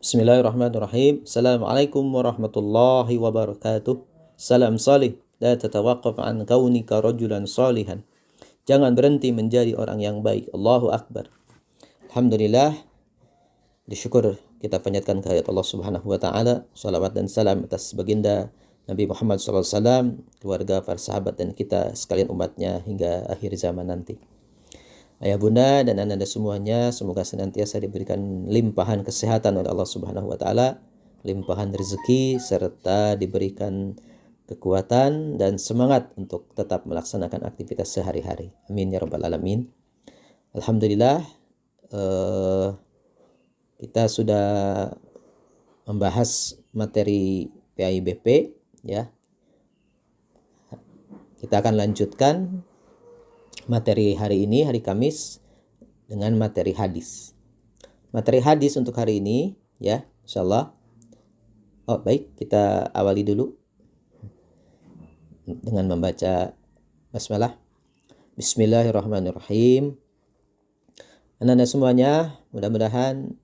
Bismillahirrahmanirrahim. Assalamualaikum warahmatullahi wabarakatuh. Salam salih. La tatawaqaf an kaunika rajulan salihan. Jangan berhenti menjadi orang yang baik. Allahu Akbar. Alhamdulillah. Disyukur kita panjatkan kehadirat Allah Subhanahu wa taala. Salawat dan salam atas baginda Nabi Muhammad SAW, keluarga, para sahabat dan kita sekalian umatnya hingga akhir zaman nanti. Ayah bunda dan anda semuanya, semoga senantiasa diberikan limpahan kesehatan oleh Allah Subhanahu wa taala, limpahan rezeki serta diberikan kekuatan dan semangat untuk tetap melaksanakan aktivitas sehari-hari. Amin ya rabbal alamin. Alhamdulillah, kita sudah membahas materi PAIBP ya. Kita akan lanjutkan materi hari ini, hari Kamis, dengan materi hadis. Materi hadis untuk hari ini, ya, insyaallah. Oh, baik, kita awali dulu dengan membaca basmalah. Bismillahirrahmanirrahim. Anda semuanya, mudah-mudahan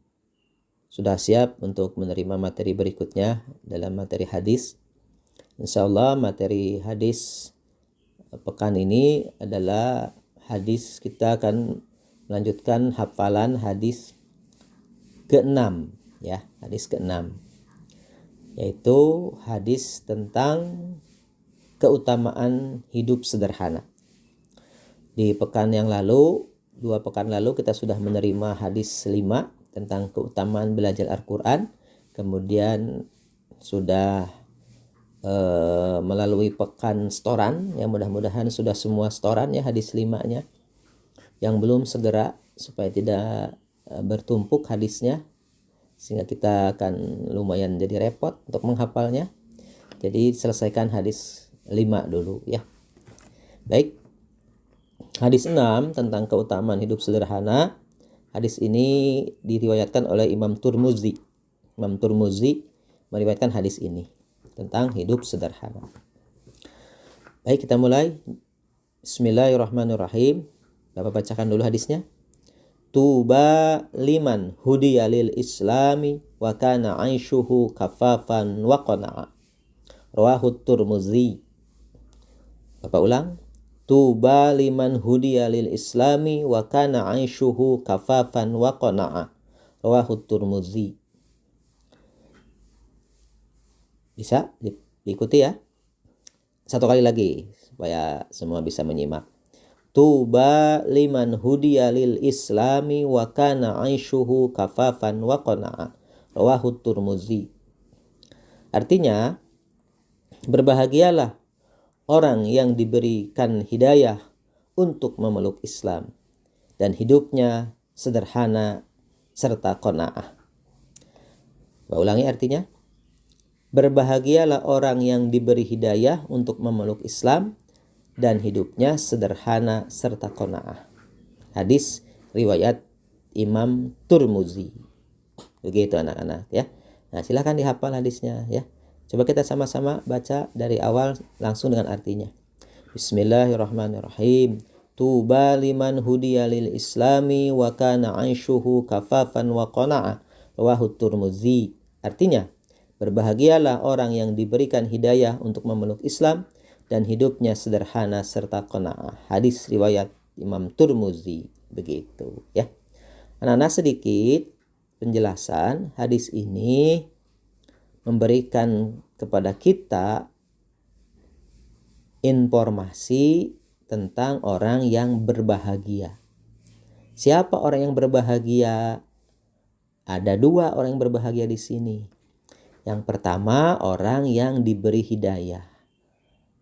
sudah siap untuk menerima materi berikutnya dalam materi hadis. Insyaallah materi hadis pekan ini adalah hadis, kita akan melanjutkan hafalan hadis ke-6 ya, hadis ke-6, yaitu hadis tentang keutamaan hidup sederhana. Di pekan yang lalu, 2 pekan lalu kita sudah menerima hadis 5 tentang keutamaan belajar Al-Quran. Kemudian sudah melalui pekan setoran, yang mudah-mudahan sudah semua setoran ya hadis 5-nya. Yang belum segera supaya tidak bertumpuk hadisnya, sehingga kita akan lumayan jadi repot untuk menghafalnya. Jadi selesaikan hadis 5 dulu ya. Baik, hadis 6 tentang keutamaan hidup sederhana. Hadis ini diriwayatkan oleh Imam Tirmidzi. Imam Tirmidzi meriwayatkan hadis ini tentang hidup sederhana. Baik, kita mulai. Bismillahirrahmanirrahim. Bapak bacakan dulu hadisnya. Tuba liman hudiya lil islami wa kana aishuhu kafafan wa qana'a. Rawahu Tirmidzi. Bapak ulang. Tuba liman hudiya lil islami wa kana aishuhu kafafan wa qana'a. Rawahu Tirmidzi. Bisa diikuti ya. Satu kali lagi supaya semua bisa menyimak. Tuba liman hudiya lil islami wa kana aishuhu kafafan wa qana'a. Rawahu Tirmidzi. Artinya, berbahagialah orang yang diberikan hidayah untuk memeluk Islam dan hidupnya sederhana serta qanaah. Ulangi artinya. Berbahagialah orang yang diberi hidayah untuk memeluk Islam dan hidupnya sederhana serta qanaah. Hadis riwayat Imam Tirmidzi. Begitu anak-anak ya. Nah, silakan dihafal hadisnya ya. Coba kita sama-sama baca dari awal langsung dengan artinya. Bismillahirrahmanirrahim. Tuba liman hudiya lil islami wa kana aishuhu kafafan wa qana'a. Rawahu Tirmidzi. Artinya, berbahagialah orang yang diberikan hidayah untuk memeluk Islam dan hidupnya sederhana serta qanaah. Hadis riwayat Imam Tirmidzi. Begitu ya. Anak-anak, sedikit penjelasan. Hadis ini memberikan kepada kita informasi tentang orang yang berbahagia. Siapa orang yang berbahagia? Ada 2 orang yang berbahagia di sini. Yang pertama, orang yang diberi hidayah.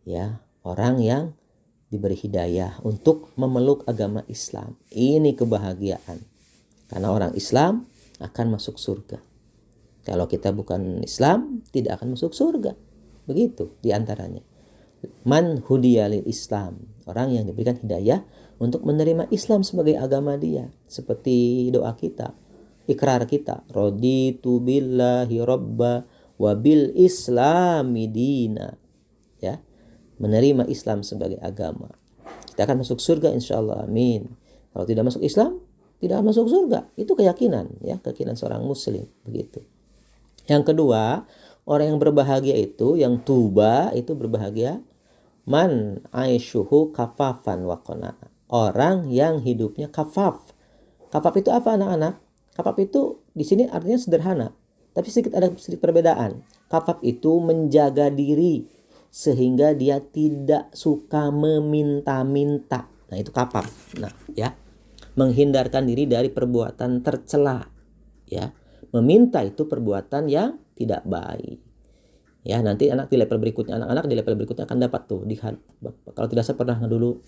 Ya, orang yang diberi hidayah untuk memeluk agama Islam. Ini kebahagiaan. Karena orang Islam akan masuk surga. Kalau kita bukan Islam, tidak akan masuk surga. Begitu diantaranya. Man hudiya lil Islam. Orang yang diberikan hidayah untuk menerima Islam sebagai agama dia. Seperti doa kita, ikrar kita. Raditu billahi rabba wa bil islami dina. Ya, menerima Islam sebagai agama. Kita akan masuk surga insyaallah. Amin. Kalau tidak masuk Islam, tidak akan masuk surga. Itu keyakinan ya, keyakinan seorang muslim begitu. Yang kedua, orang yang berbahagia itu, yang tuba itu berbahagia, man aishuhu kafafan wa qana'a. Orang yang hidupnya kafaf. Kafaf itu apa anak-anak? Kafaf itu di sini artinya sederhana, tapi ada sedikit perbedaan. Kafaf itu menjaga diri sehingga dia tidak suka meminta-minta. Nah, itu kafaf. Nah, ya. Menghindarkan diri dari perbuatan tercela, ya. Meminta itu perbuatan yang tidak baik. Ya, nanti anak di level berikutnya, anak-anak di level berikutnya akan dapat tuh. Kalau tidak, saya pernah dulu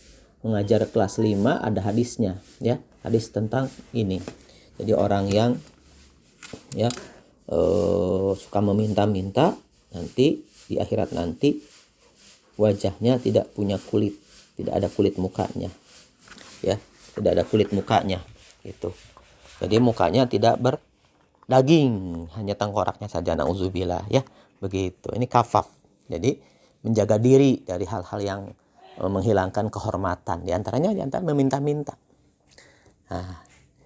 mengajar kelas 5, ada hadisnya, ya. Hadis tentang ini. Jadi orang yang ya suka meminta-minta, nanti di akhirat nanti wajahnya tidak punya kulit, tidak ada kulit mukanya. Ya, tidak ada kulit mukanya gitu. Jadi mukanya tidak daging, hanya tengkoraknya saja, nauzubillah, ya. Begitu. Ini kafaf. Jadi menjaga diri dari hal-hal yang menghilangkan kehormatan, di antara meminta-minta. Nah,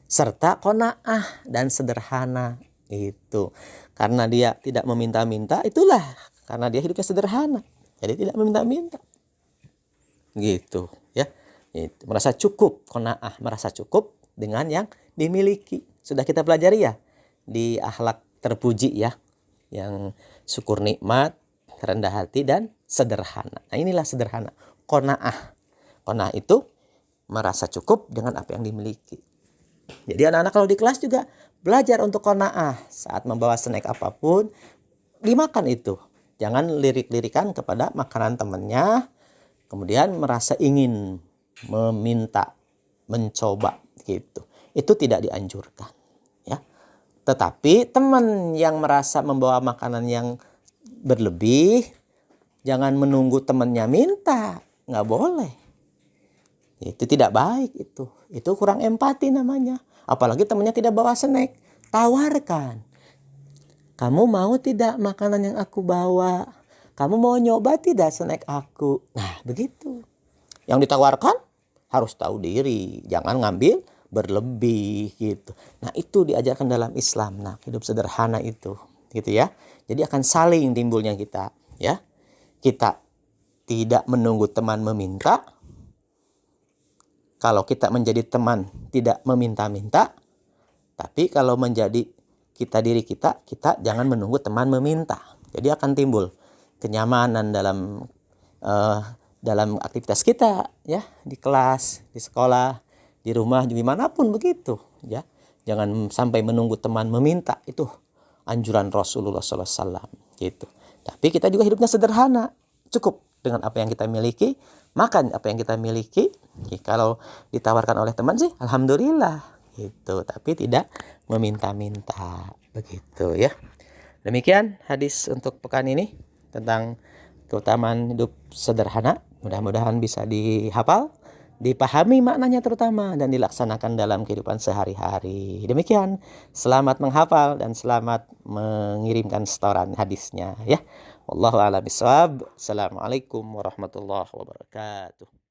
serta qanaah dan sederhana itu. Karena dia tidak meminta-minta, itulah karena dia hidupnya sederhana. Jadi tidak meminta-minta. Gitu, ya. Itu merasa cukup, qanaah, merasa cukup dengan yang dimiliki. Sudah kita pelajari ya di akhlak terpuji, ya, yang syukur nikmat, rendah hati, dan sederhana. Nah, inilah sederhana, qanaah. Qanaah itu merasa cukup dengan apa yang dimiliki. Jadi anak-anak kalau di kelas juga belajar untuk qanaah. Saat membawa snack apapun, dimakan itu. Jangan lirik-lirikan kepada makanan temannya, kemudian merasa ingin meminta, mencoba gitu. Itu tidak dianjurkan, ya. Tetapi teman yang merasa membawa makanan yang berlebih, jangan menunggu temannya minta, nggak boleh. Itu tidak baik itu. Itu kurang empati namanya. Apalagi temannya tidak bawa snack, tawarkan. Kamu mau tidak makanan yang aku bawa? Kamu mau nyoba tidak snack aku? Nah, begitu. Yang ditawarkan harus tahu diri, jangan ngambil berlebih gitu. Nah, itu diajarkan dalam Islam. Nah, hidup sederhana itu, gitu ya. Jadi akan saling timbulnya kita, ya. Kita tidak menunggu teman meminta. Kalau kita menjadi teman tidak meminta-minta. Tapi kalau menjadi diri kita jangan menunggu teman meminta. Jadi akan timbul kenyamanan dalam aktivitas kita, ya, di kelas, di sekolah, di rumah, dimanapun begitu, ya. Jangan sampai menunggu teman meminta, itu anjuran Rasulullah SAW, gitu. Tapi kita juga hidupnya sederhana, cukup dengan apa yang kita miliki, makan apa yang kita miliki. Kalau ditawarkan oleh teman sih, alhamdulillah, gitu. Tapi tidak meminta-minta, begitu, ya. Demikian hadis untuk pekan ini tentang keutamaan hidup sederhana. Mudah-mudahan bisa dihafal, dipahami maknanya terutama, dan dilaksanakan dalam kehidupan sehari-hari. Demikian, selamat menghafal dan selamat mengirimkan setoran hadisnya, ya. Wallahu a'lam bishawab. Assalamualaikum warahmatullahi wabarakatuh.